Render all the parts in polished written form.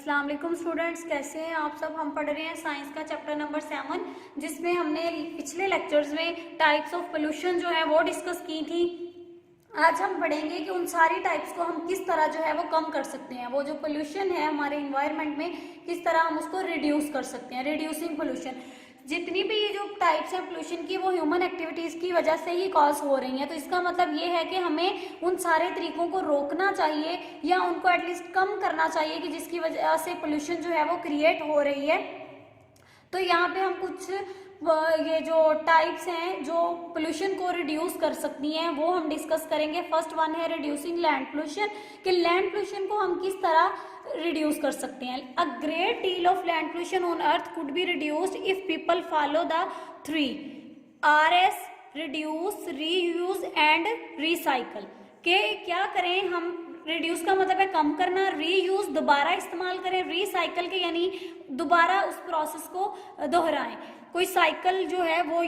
अस्सलाम वालेकुम स्टूडेंट्स, कैसे हैं आप सब। हम पढ़ रहे हैं साइंस का चैप्टर नंबर 7, जिसमें हमने पिछले लेक्चर्स में टाइप्स ऑफ पोल्यूशन जो है वो डिस्कस की थी। आज हम पढ़ेंगे कि उन सारी टाइप्स को हम किस तरह जो है वो कम कर सकते हैं। वो जो पोल्यूशन है हमारे इन्वायरमेंट में, किस तरह हम उसको रिड्यूस कर सकते हैं, रिड्यूसिंग पोल्यूशन। जितनी भी ये जो टाइप्स हैं पोल्यूशन की, वो ह्यूमन एक्टिविटीज की वजह से ही कॉज हो रही हैं। तो इसका मतलब ये है कि हमें उन सारे तरीकों को रोकना चाहिए या उनको एटलीस्ट कम करना चाहिए कि जिसकी वजह से पोल्यूशन जो है वो क्रिएट हो रही है। तो यहाँ पे हम कुछ ये जो टाइप्स हैं जो पोल्यूशन को रिड्यूस कर सकती हैं वो हम डिस्कस करेंगे। फर्स्ट वन है रिड्यूसिंग लैंड पोल्यूशन, कि लैंड पोल्यूशन को हम किस तरह रिड्यूस कर सकते हैं। A great deal of land pollution on earth could be reduced if people follow the 3 Rs: reduce, reuse and recycle. के क्या करें हम, रिड्यूस का मतलब है कम करना, रीयूज दोबारा इस्तेमाल करें, रिसाइकल के यानी दोबारा उस प्रोसेस को दोहराएं, कोई साइकिल जो है वो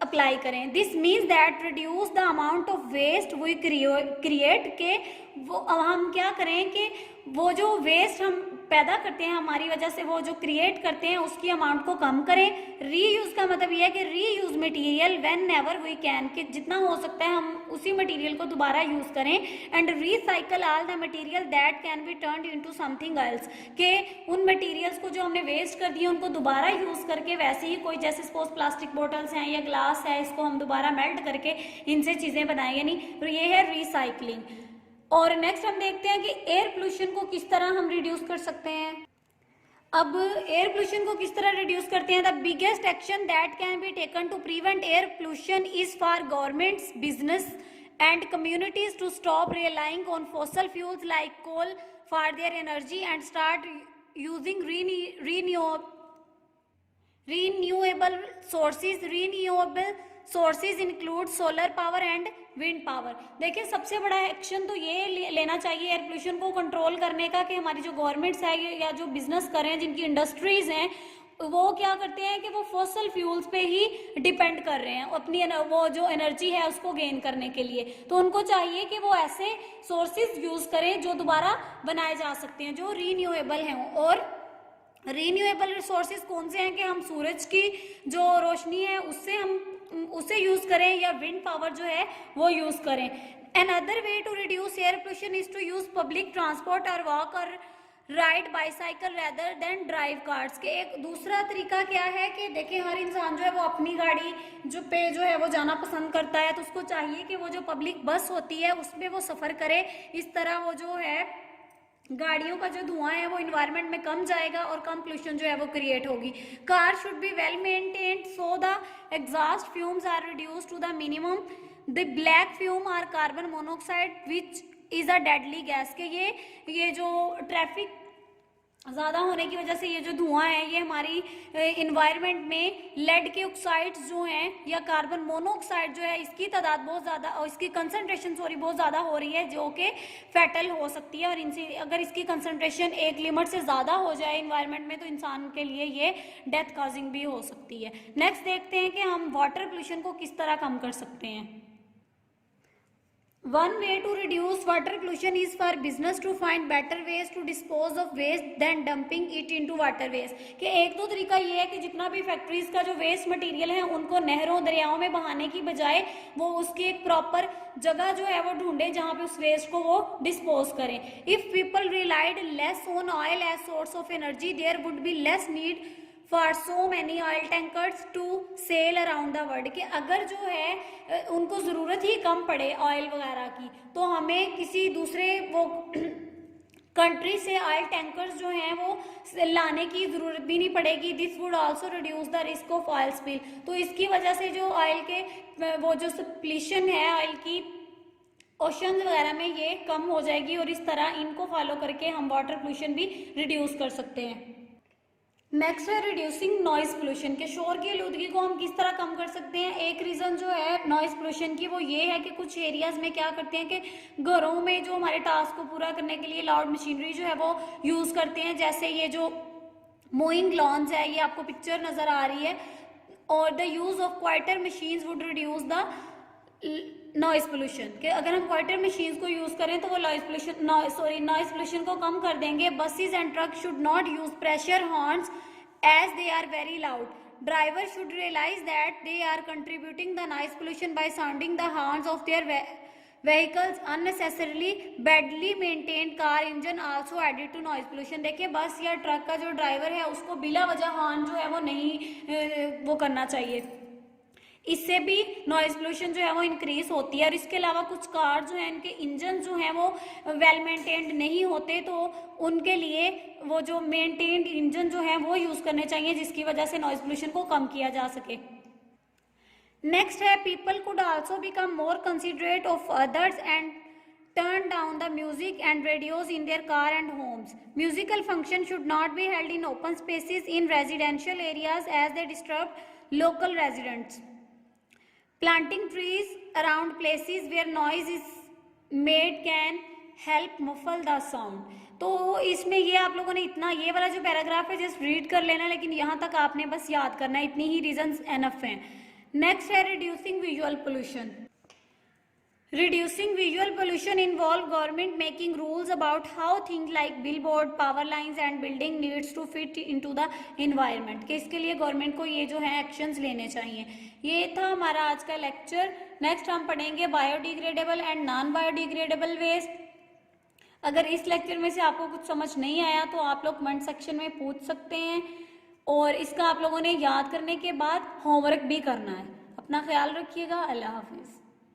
अप्लाई करें। This means that reduce the amount of waste we create, के वो हम क्या करें कि वो जो वेस्ट हम पैदा करते हैं हमारी वजह से, वो जो क्रिएट करते हैं उसकी अमाउंट को कम करें। रीयूज का मतलब यह है कि reuse material whenever we can, कि जितना हो सकता है हम उसी मटेरियल को दोबारा यूज करें। And recycle all the material that can B turned into something else, के उन मटेरियल्स को जो हमने वेस्ट कर दिए उनको दोबारा यूज करके, वैसे ही कोई जैसे सपोज प्लास्टिक बोटल्स हैं या ग्लास है, इसको हम दोबारा मेल्ट करके इनसे चीजें बनाएं, यानी तो ये है रिसाइकलिंग। और नेक्स्ट हम देखते हैं कि एयर पोल्यूशन को किस तरह हम रिड्यूस कर सकते हैं। अब एयर पोल्यूशन को किस तरह रिड्यूस करते हैं। The biggest action that can be taken to prevent air pollution is for governments, business and communities to stop relying on fossil fuels like coal for their energy and start using renewable sources include solar power and wind power। देखिए सबसे बड़ा action तो ये लेना चाहिए air pollution को control करने का, कि हमारी जो गवर्नमेंट्स है या जो बिजनेस कर रहे हैं, जिनकी इंडस्ट्रीज हैं, वो क्या करते हैं कि वो फॉसल फ्यूल्स पे ही डिपेंड कर रहे हैं अपनी वो जो एनर्जी है उसको गेन करने के लिए। तो उनको चाहिए कि वो ऐसे सोर्सेज यूज करें जो दोबारा बनाए जा सकते हैं, जो रीन्यूएबल हैं। और रीन्यूएबल रिसोर्सेज कौन से हैं कि हम सूरज की जो रोशनी है उससे यूज करें, या विंड पावर जो है वो यूज करें। Another way to reduce air pollution is to use public transport और वॉक और ride bicycle rather than drive cars. के एक दूसरा तरीका क्या है कि देखिए हर इंसान जो है वो अपनी गाड़ी जो है वो जाना पसंद करता है, तो उसको चाहिए कि वो जो पब्लिक बस होती है उसमें वो सफर करे। इस तरह वो जो है गाड़ियों का जो धुआं है वो इन्वायरमेंट में कम जाएगा और कम पोल्यूशन जो है वो क्रिएट होगी। Car should be well maintained so the exhaust fumes are reduced to the minimum. The black fume are carbon monoxide which is a deadly gas, के ये जो ट्रैफिक ज़्यादा होने की वजह से ये जो धुआं है ये हमारी इन्वायरमेंट में लेड के ऑक्साइड्स जो हैं या कार्बन मोनोऑक्साइड जो है, इसकी तादाद बहुत ज़्यादा और इसकी कंसनट्रेशन बहुत ज़्यादा हो रही है, जो कि फैटल हो सकती है। और इनसे अगर इसकी कंसनट्रेशन एक लिमिट से ज़्यादा हो जाए इन्वायरमेंट में तो इंसान के लिए ये डेथ कॉजिंग भी हो सकती है। नेक्स्ट देखते हैं कि हम वाटर पोल्यूशन को किस तरह कम कर सकते हैं। One way to reduce water pollution is for business to find better ways to dispose of waste than dumping it into waterways। कि एक दो तरीका ये है कि जितना भी फैक्ट्रीज का जो वेस्ट मटेरियल है उनको नहरों दरियाओं में बहाने की बजाय वो उसकी एक प्रॉपर जगह जो है वो ढूंढे जहाँ पे उस वेस्ट को वो डिस्पोज करें। If people relied less on oil as source of energy there would be less need for so many oil tankers to sail around the world. कि अगर जो है उनको ज़रूरत ही कम पड़े ऑयल वगैरह की, तो हमें किसी दूसरे वो कंट्री से ऑयल टैंकर्स जो हैं वो लाने की ज़रूरत भी नहीं पड़ेगी। This would also reduce the risk of oil spill. तो इसकी वजह से जो ऑयल के वो जो पोल्यूशन है ऑयल की ओशन वगैरह में ये कम हो जाएगी। और इस तरह इनको फॉलो करके हम वाटर पोल्यूशन भी रिड्यूस कर सकते हैं। नेक्स्ट है रिड्यूसिंग नॉइज पोल्यूशन, के शोर की आलूदगी को हम किस तरह कम कर सकते हैं। एक रीज़न जो है नॉइज पोल्यूशन की वो ये है कि कुछ एरियाज में क्या करते हैं कि घरों में जो हमारे टास्क को पूरा करने के लिए लाउड मशीनरी जो है वो यूज़ करते हैं, जैसे ये जो मोइंग लॉन्स है, ये आपको पिक्चर नज़र आ रही है। और the use of quieter machines would reduce the noise pollution कि अगर हम क्वार्टर मशीन्स को यूज करें तो वो नॉइज पोल्यूशन को कम कर देंगे। Buses and truck should not use pressure horns as they are very loud. Driver should realise that they are contributing the noise pollution by sounding the horns of their vehicles unnecessarily. Badly maintained car engine also added to noise pollution. देखिए bus या truck का जो driver है उसको बिला वजह horn जो है वो नहीं वो करना चाहिए, इससे भी नॉइज पोल्यूशन जो है वो इंक्रीज होती है। और इसके अलावा कुछ कार जो है इनके इंजन जो है वो वेल मेंटेन्ड नहीं होते, तो उनके लिए वो जो मेंटेन्ड इंजन जो है वो यूज करने चाहिए, जिसकी वजह से नॉइज पोल्यूशन को कम किया जा सके। नेक्स्ट है people could also become more considerate of others and turn down the music and radios in their car and homes. Musical function should not be held in open spaces in residential areas as they disturb local residents. Planting trees around places where noise is made can help muffle the sound. तो इसमें ये आप लोगों ने इतना, ये वाला जो पैराग्राफ है जस्ट रीड कर लेना, लेकिन यहाँ तक आपने बस याद करना है, इतनी ही रीजंस एनफ हैं। नेक्स्ट है reducing visual pollution. Reducing visual pollution involve government making rules about how things like billboard, power lines and building needs to fit into the environment। कि इसके लिए गवर्नमेंट को ये जो है एक्शंस लेने चाहिए। ये था हमारा आज का लेक्चर। नेक्स्ट हम पढ़ेंगे biodegradable and non biodegradable waste. अगर इस लेक्चर में से आपको कुछ समझ नहीं आया तो आप लोग कमेंट सेक्शन में पूछ सकते हैं, और इसका आप लोगों ने याद करने के बाद होमवर्क भी करना है। अपना ख्याल रखिएगा। अल्लाह हाफिज़।